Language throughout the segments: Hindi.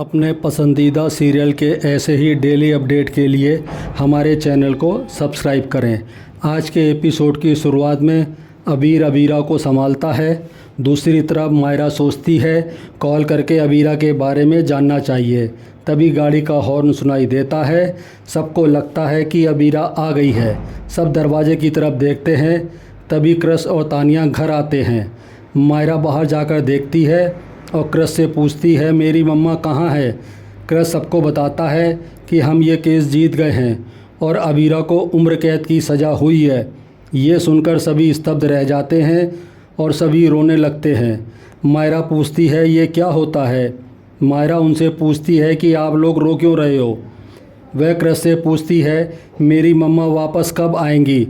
अपने पसंदीदा सीरियल के ऐसे ही डेली अपडेट के लिए हमारे चैनल को सब्सक्राइब करें। आज के एपिसोड की शुरुआत में अबीर अबीरा को संभालता है। दूसरी तरफ मायरा सोचती है कॉल करके अबीरा के बारे में जानना चाहिए। तभी गाड़ी का हॉर्न सुनाई देता है। सबको लगता है कि अबीरा आ गई है। सब दरवाजे की तरफ देखते हैं। तभी क्रश और तानिया घर आते हैं। मायरा बाहर जाकर देखती है और क्रश से पूछती है मेरी मम्मा कहाँ है। क्रश सबको बताता है कि हम ये केस जीत गए हैं और अबीरा को उम्र कैद की सज़ा हुई है। ये सुनकर सभी स्तब्ध रह जाते हैं और सभी रोने लगते हैं। मायरा पूछती है ये क्या होता है। मायरा उनसे पूछती है कि आप लोग रो क्यों रहे हो। वह क्रश से पूछती है मेरी मम्मा वापस कब आएंगी।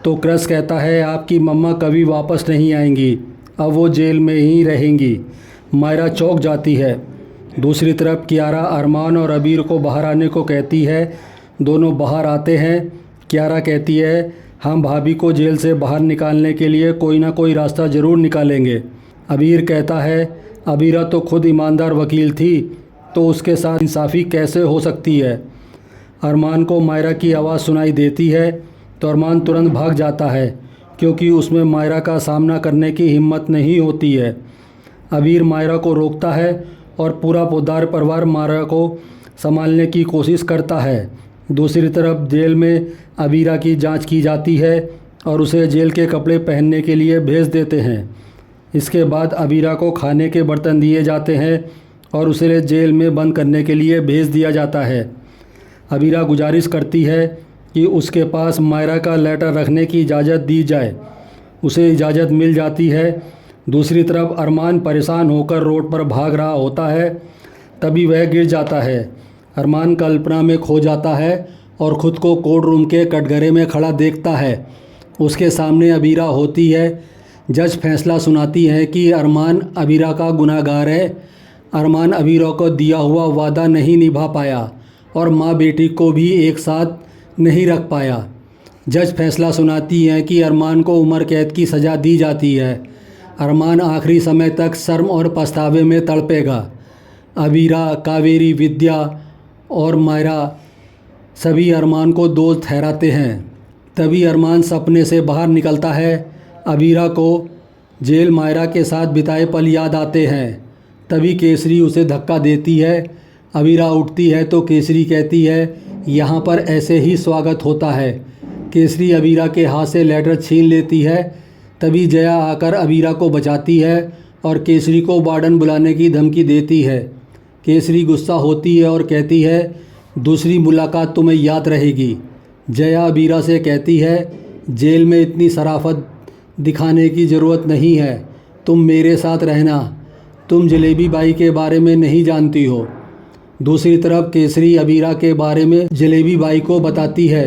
तो क्रश कहता है आपकी मम्मा कभी वापस नहीं आएंगी, अब वो जेल में ही रहेंगी। मायरा चौंक जाती है। दूसरी तरफ कियारा अरमान और अबीर को बाहर आने को कहती है। दोनों बाहर आते हैं। कियारा कहती है हम भाभी को जेल से बाहर निकालने के लिए कोई ना कोई रास्ता ज़रूर निकालेंगे। अबीर कहता है अबीरा तो खुद ईमानदार वकील थी, तो उसके साथ इंसाफ़ी कैसे हो सकती है। अरमान को मायरा की आवाज़ सुनाई देती है तो अरमान तुरंत भाग जाता है, क्योंकि उसमें मायरा का सामना करने की हिम्मत नहीं होती है। अबीर मायरा को रोकता है और पूरा पोद्दार परिवार मायरा को संभालने की कोशिश करता है। दूसरी तरफ जेल में अबीरा की जांच की जाती है और उसे जेल के कपड़े पहनने के लिए भेज देते हैं। इसके बाद अबीरा को खाने के बर्तन दिए जाते हैं और उसे जेल में बंद करने के लिए भेज दिया जाता है। अबीरा गुजारिश करती है कि उसके पास मायरा का लेटर रखने की इजाज़त दी जाए। उसे इजाज़त मिल जाती है। दूसरी तरफ अरमान परेशान होकर रोड पर भाग रहा होता है। तभी वह गिर जाता है। अरमान कल्पना में खो जाता है और ख़ुद को कोर्ट रूम के कटघरे में खड़ा देखता है। उसके सामने अबीरा होती है। जज फैसला सुनाती है कि अरमान अबीरा का गुनहगार है। अरमान अबीरा को दिया हुआ वादा नहीं निभा पाया और माँ बेटी को भी एक साथ नहीं रख पाया। जज फैसला सुनाती है कि अरमान को उम्र कैद की सज़ा दी जाती है। अरमान आखिरी समय तक शर्म और पछतावे में तड़पेगा। अबीरा, कावेरी, विद्या और मायरा सभी अरमान को दोस्त ठहराते हैं। तभी अरमान सपने से बाहर निकलता है। अबीरा को जेल मायरा के साथ बिताए पल याद आते हैं। तभी केसरी उसे धक्का देती है। अबीरा उठती है तो केसरी कहती है यहाँ पर ऐसे ही स्वागत होता है। केसरी अबीरा के हाथ से लेटर छीन लेती है। तभी जया आकर अबीरा को बचाती है और केसरी को वार्डन बुलाने की धमकी देती है। केसरी गुस्सा होती है और कहती है दूसरी मुलाकात तुम्हें याद रहेगी। जया अबीरा से कहती है जेल में इतनी शराफत दिखाने की ज़रूरत नहीं है, तुम मेरे साथ रहना। तुम जलेबी बाई के बारे में नहीं जानती हो। दूसरी तरफ केसरी अबीरा के बारे में जलेबी बाई को बताती है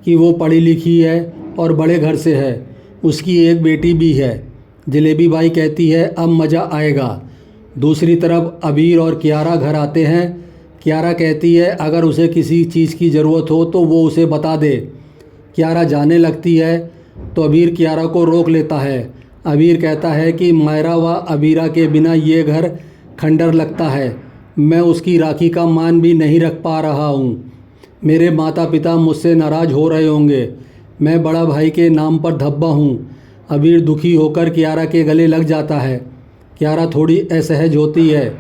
कि वो पढ़ी लिखी है और बड़े घर से है, उसकी एक बेटी भी है। जलेबी बाई कहती है अब मज़ा आएगा। दूसरी तरफ अबीर और कियारा घर आते हैं। कियारा कहती है अगर उसे किसी चीज़ की ज़रूरत हो तो वो उसे बता दे। कियारा जाने लगती है तो अबीर कियारा को रोक लेता है। अबीर कहता है कि मायरा व अबीरा के बिना ये घर खंडर लगता है। मैं उसकी राखी का मान भी नहीं रख पा रहा हूँ। मेरे माता पिता मुझसे नाराज़ हो रहे होंगे। मैं बड़ा भाई के नाम पर धब्बा हूँ। अबीर दुखी होकर कियारा के गले लग जाता है। कियारा थोड़ी असहज होती है।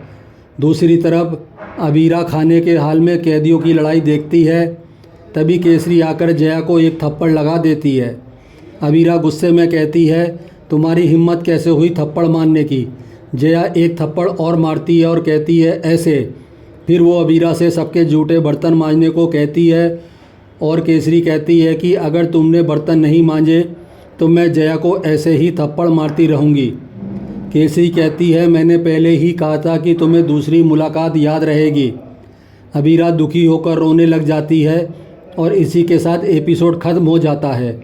दूसरी तरफ अबीरा खाने के हाल में कैदियों की लड़ाई देखती है। तभी केसरी आकर जया को एक थप्पड़ लगा देती है। अबीरा गुस्से में कहती है तुम्हारी हिम्मत कैसे हुई थप्पड़ मारने की। जया एक थप्पड़ और मारती है और कहती है ऐसे। फिर वो अबीरा से सबके जूठे बर्तन मांजने को कहती है और केसरी कहती है कि अगर तुमने बर्तन नहीं मांजे तो मैं जया को ऐसे ही थप्पड़ मारती रहूँगी। केसरी कहती है मैंने पहले ही कहा था कि तुम्हें दूसरी मुलाकात याद रहेगी। अबीरा दुखी होकर रोने लग जाती है और इसी के साथ एपिसोड ख़त्म हो जाता है।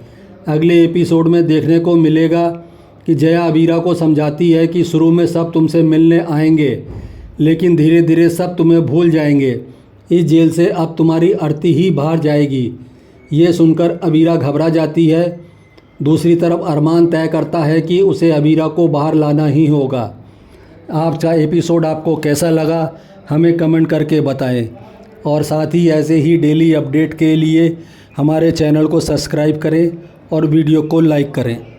अगले एपिसोड में देखने को मिलेगा कि जया अबीरा को समझाती है कि शुरू में सब तुमसे मिलने आएंगे, लेकिन धीरे धीरे सब तुम्हें भूल जाएंगे। इस जेल से अब तुम्हारी अर्थी ही बाहर जाएगी। ये सुनकर अबीरा घबरा जाती है। दूसरी तरफ अरमान तय करता है कि उसे अबीरा को बाहर लाना ही होगा। आज का एपिसोड आपको कैसा लगा हमें कमेंट करके बताएं। और साथ ही ऐसे ही डेली अपडेट के लिए हमारे चैनल को सब्सक्राइब करें और वीडियो को लाइक करें।